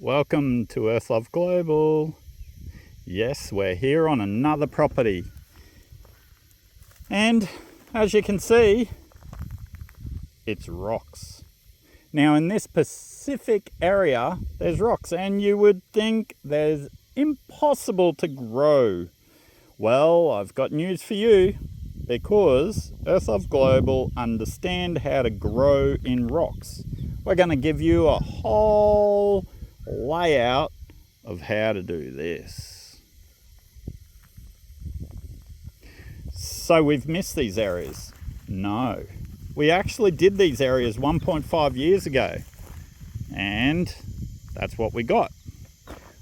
Welcome to Earth Love Global. Yes, we're here on another property. And as you can see, it's rocks. Now in this specific area, there's rocks and you would think there's impossible to grow. Well, I've got news for you because Earth Love Global understand how to grow in rocks. We're going to give you a whole layout of how to do this. So we've missed these areas? No. We actually did these areas 1.5 years ago, and that's what we got.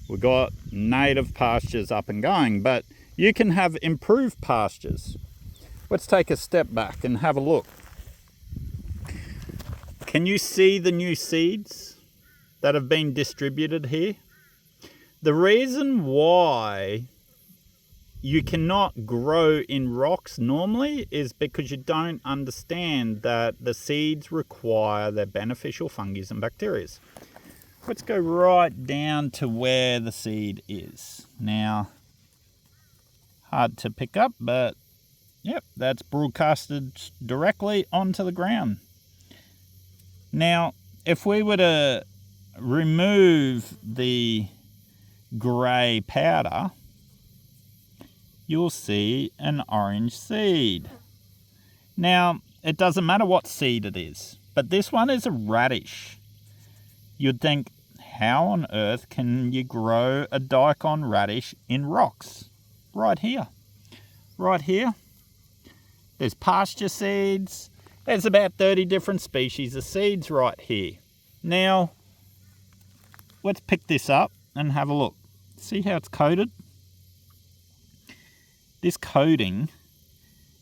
We got native pastures up and going, but you can have improved pastures. Let's take a step back and have a look. Can you see the new seeds that have been distributed here? The reason why you cannot grow in rocks normally is because you don't understand that the seeds require their beneficial fungi and bacteria. Let's go right down to where the seed is. Now, hard to pick up, but yep, that's broadcasted directly onto the ground. Now, if we were to remove the grey powder, you'll see an orange seed. Now, it doesn't matter what seed it is, but this one is a radish. You'd think, how on earth can you grow a daikon radish in rocks? Right here. Right here. There's pasture seeds. There's about 30 different species of seeds right here. Now, let's pick this up and have a look. See how it's coated? This coating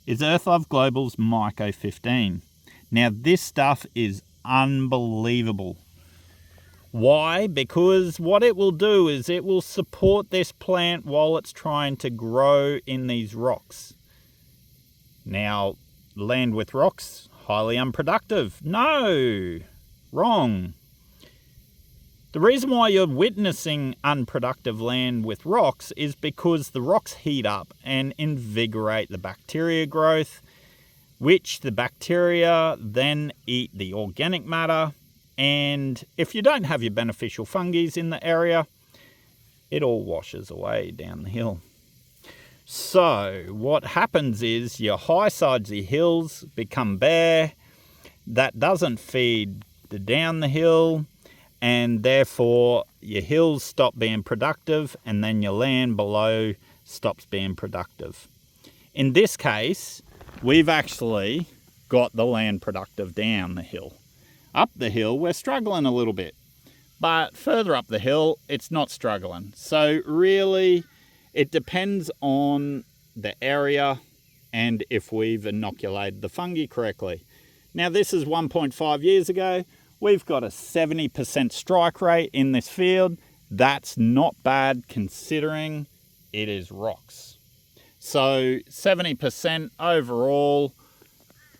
is Earth Love Global's Myco 15. Now, this stuff is unbelievable. Why? Because what it will do is it will support this plant while it's trying to grow in these rocks. Now, land with rocks, highly unproductive. No, wrong. The reason why you're witnessing unproductive land with rocks is because the rocks heat up and invigorate the bacteria growth, which the bacteria then eat the organic matter. And if you don't have your beneficial fungi in the area, it all washes away down the hill. So what happens is your high sides of the hills become bare. That doesn't feed down the hill, and therefore your hills stop being productive, and then your land below stops being productive. In this case, we've actually got the land productive down the hill. Up the hill, we're struggling a little bit, but further up the hill, it's not struggling. So really, it depends on the area and if we've inoculated the fungi correctly. Now, this is 1.5 years ago. We've got a 70% strike rate in this field. That's not bad considering it is rocks. So 70% overall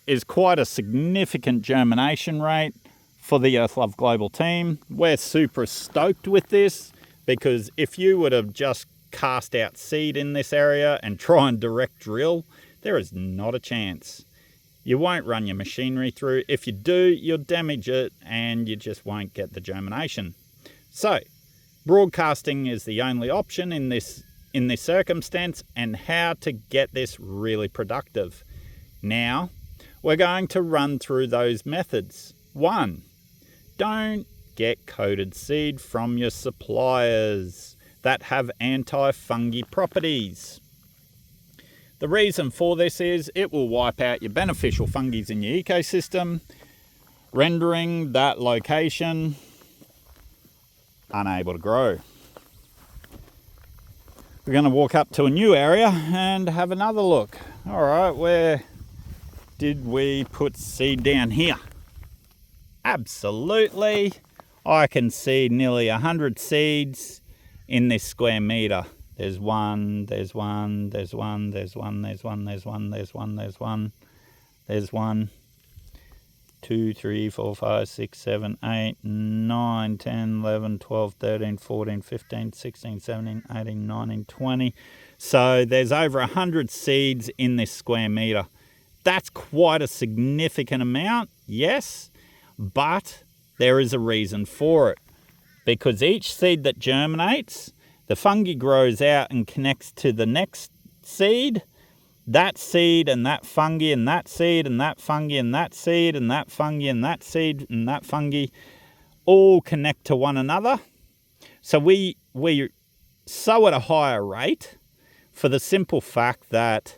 is quite a significant germination rate for the Earth Love Global team. We're super stoked with this because if you would have just cast out seed in this area and try and direct drill, there is not a chance. You won't run your machinery through. If you do, you'll damage it and you just won't get the germination. So, broadcasting is the only option in this circumstance, and how to get this really productive. Now, we're going to run through those methods. 1, don't get coated seed from your suppliers that have anti-fungi properties. The reason for this is it will wipe out your beneficial fungi in your ecosystem, rendering that location unable to grow. We're going to walk up to a new area and have another look. All right, where did we put seed down here? Absolutely. I can see nearly 100 seeds in this square meter. There's one, there's one, there's one, there's one, there's one, there's one, there's one, there's one, there's one. 2, 3, 4, 5, 6, 7, 8, 9, 10, 11, 12, 13, 14, 15, 16, 17, 18, 19, 20. So there's over 100 seeds in this square metre. That's quite a significant amount, yes, but there is a reason for it. Because each seed that germinates, the fungi grows out and connects to the next seed. That seed and that fungi and that seed and that fungi and that seed and that fungi and that seed and that fungi all connect to one another. So we sow at a higher rate for the simple fact that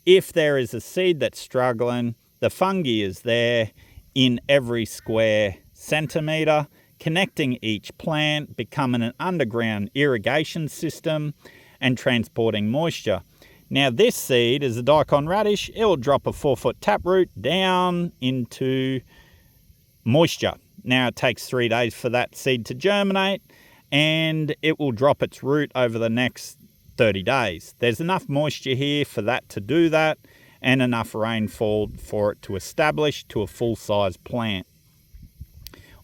if there is a seed that's struggling, the fungi is there in every square centimetre, connecting each plant, becoming an underground irrigation system and transporting moisture. Now this seed is a daikon radish. It will drop a 4-foot taproot down into moisture. Now it takes 3 days for that seed to germinate and it will drop its root over the next 30 days. There's enough moisture here for that to do that and enough rainfall for it to establish to a full-size plant.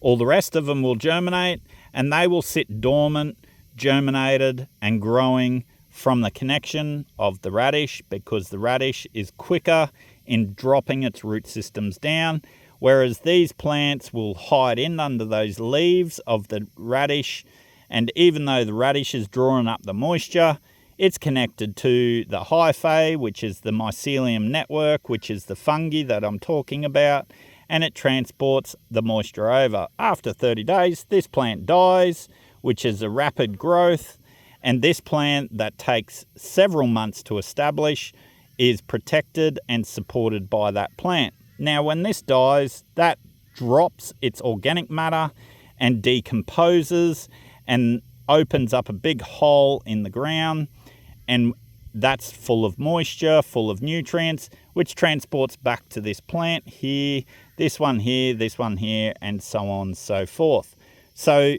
All the rest of them will germinate and they will sit dormant, germinated and growing from the connection of the radish, because the radish is quicker in dropping its root systems down, whereas these plants will hide in under those leaves of the radish, and even though the radish is drawing up the moisture, it's connected to the hyphae, which is the mycelium network, which is the fungi that I'm talking about, and it transports the moisture over. After 30 days, this plant dies, which is a rapid growth, and this plant that takes several months to establish is protected and supported by that plant. Now, when this dies, that drops its organic matter and decomposes and opens up a big hole in the ground, and that's full of moisture, full of nutrients, which transports back to this plant here, this one here, and so on and so forth. So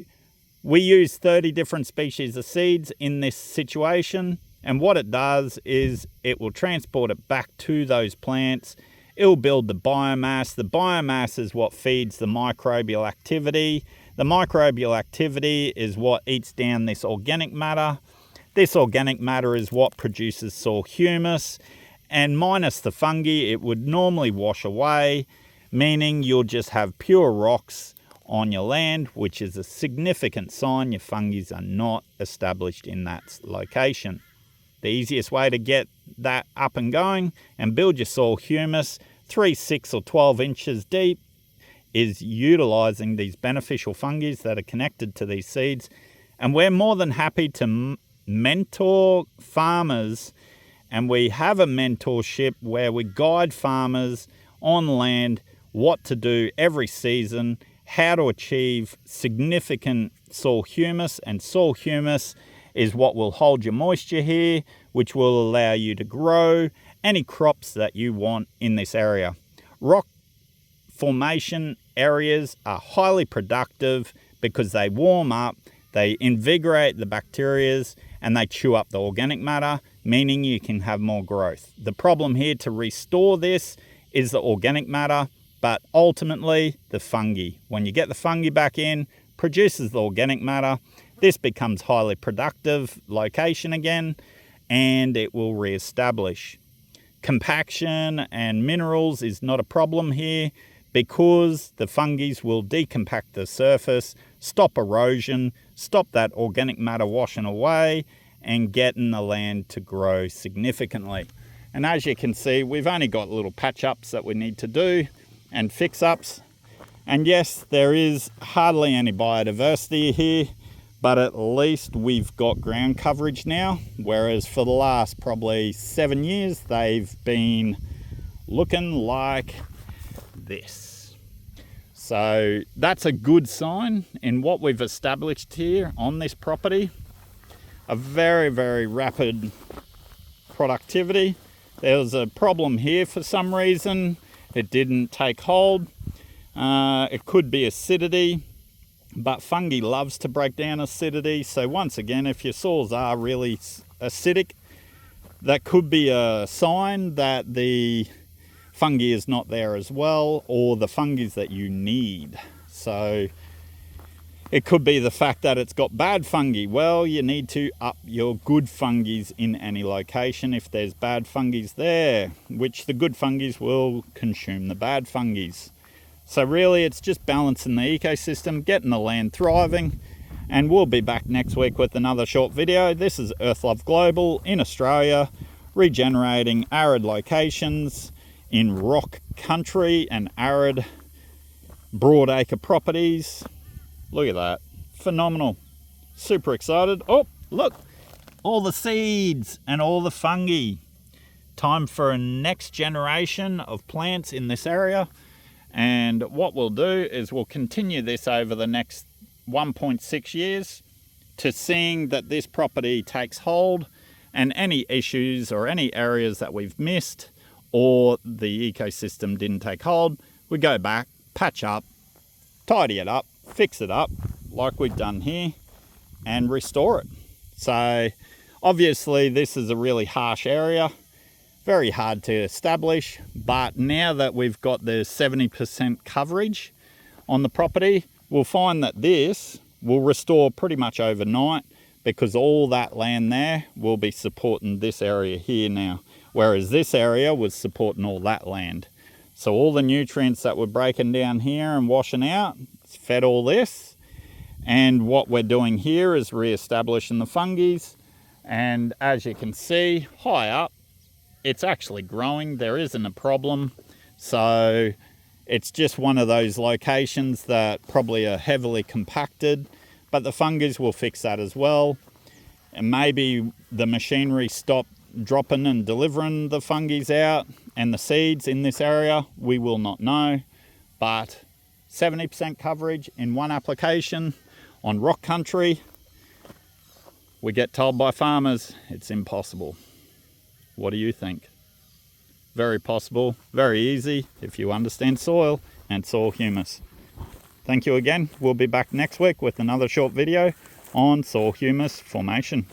we use 30 different species of seeds in this situation, and what it does is it will transport it back to those plants. It will build the biomass. The biomass is what feeds the microbial activity. The microbial activity is what eats down this organic matter. This organic matter is what produces soil humus, and minus the fungi, it would normally wash away, meaning you'll just have pure rocks on your land, which is a significant sign your fungi are not established in that location. The easiest way to get that up and going and build your soil humus 3, 6 or 12 inches deep is utilising these beneficial fungi that are connected to these seeds. And we're more than happy to mentor farmers, and we have a mentorship where we guide farmers on land what to do every season, how to achieve significant soil humus, and soil humus is what will hold your moisture here, which will allow you to grow any crops that you want in this area. Rock formation areas are highly productive because they warm up, they invigorate the bacteria, and they chew up the organic matter, meaning you can have more growth. The problem here to restore this is the organic matter, but ultimately the fungi. When you get the fungi back in, produces the organic matter, this becomes highly productive location again, and it will re-establish. Compaction and minerals is not a problem here because the fungi will decompact the surface, stop erosion, stop that organic matter washing away, and getting the land to grow significantly. And as you can see, we've only got little patch-ups that we need to do and fix-ups. And yes, there is hardly any biodiversity here, but at least we've got ground coverage now, whereas for the last probably 7 years, they've been looking like this. So that's a good sign in what we've established here on this property. A very, very rapid productivity. There was a problem here for some reason. It didn't take hold. It could be acidity, but fungi loves to break down acidity. So once again, if your soils are really acidic, that could be a sign that the fungi is not there as well, or the fungi that you need. So it could be the fact that it's got bad fungi. Well, you need to up your good fungi in any location if there's bad fungi there, which the good fungi will consume the bad fungi. So really it's just balancing the ecosystem, getting the land thriving, and we'll be back next week with another short video. This is Earthlove Global in Australia, regenerating arid locations in rock country and arid broadacre properties. Look at that, phenomenal, super excited. Oh, look, all the seeds and all the fungi. Time for a next generation of plants in this area. And what we'll do is we'll continue this over the next 1.6 years to seeing that this property takes hold, and any issues or any areas that we've missed or the ecosystem didn't take hold, we go back, patch up, tidy it up, fix it up like we've done here, and restore it. So obviously this is a really harsh area, very hard to establish, but now that we've got the 70% coverage on the property, we'll find that this will restore pretty much overnight, because all that land there will be supporting this area here now, whereas this area was supporting all that land. So all the nutrients that were breaking down here and washing out, it's fed all this. And what we're doing here is re-establishing the fungi. And as you can see, high up, it's actually growing. There isn't a problem. So it's just one of those locations that probably are heavily compacted, but the fungi will fix that as well. And maybe the machinery stopped dropping and delivering the fungi out and the seeds in this area. We will not know, but 70% coverage in one application on rock country. We get told by farmers it's impossible. What do you think? Very possible, very easy if you understand soil and soil humus. Thank you again. We'll be back next week with another short video on soil humus formation.